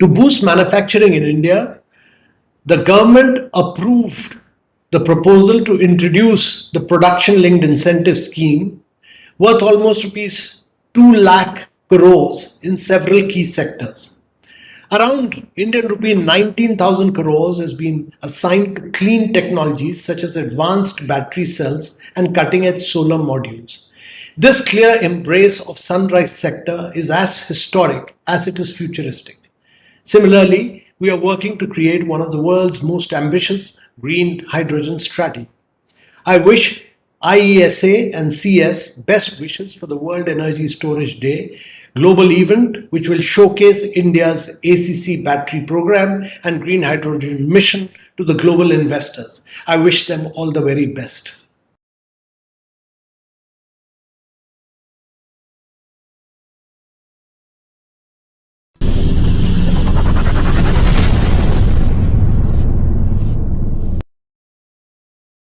To boost manufacturing in India, the government approved the proposal to introduce the production linked incentive scheme worth almost rupees 2 lakh crores in several key sectors. Around Indian rupee 19,000 crores has been assigned to clean technologies such as advanced battery cells and cutting edge solar modules. This clear embrace of sunrise sector is as historic as it is futuristic. Similarly, we are working to create one of the world's most ambitious green hydrogen strategy. I wish IESA and CES best wishes for the World Energy Storage Day, global event which will showcase India's ACC battery program and green hydrogen mission to the global investors. I wish them all the very best.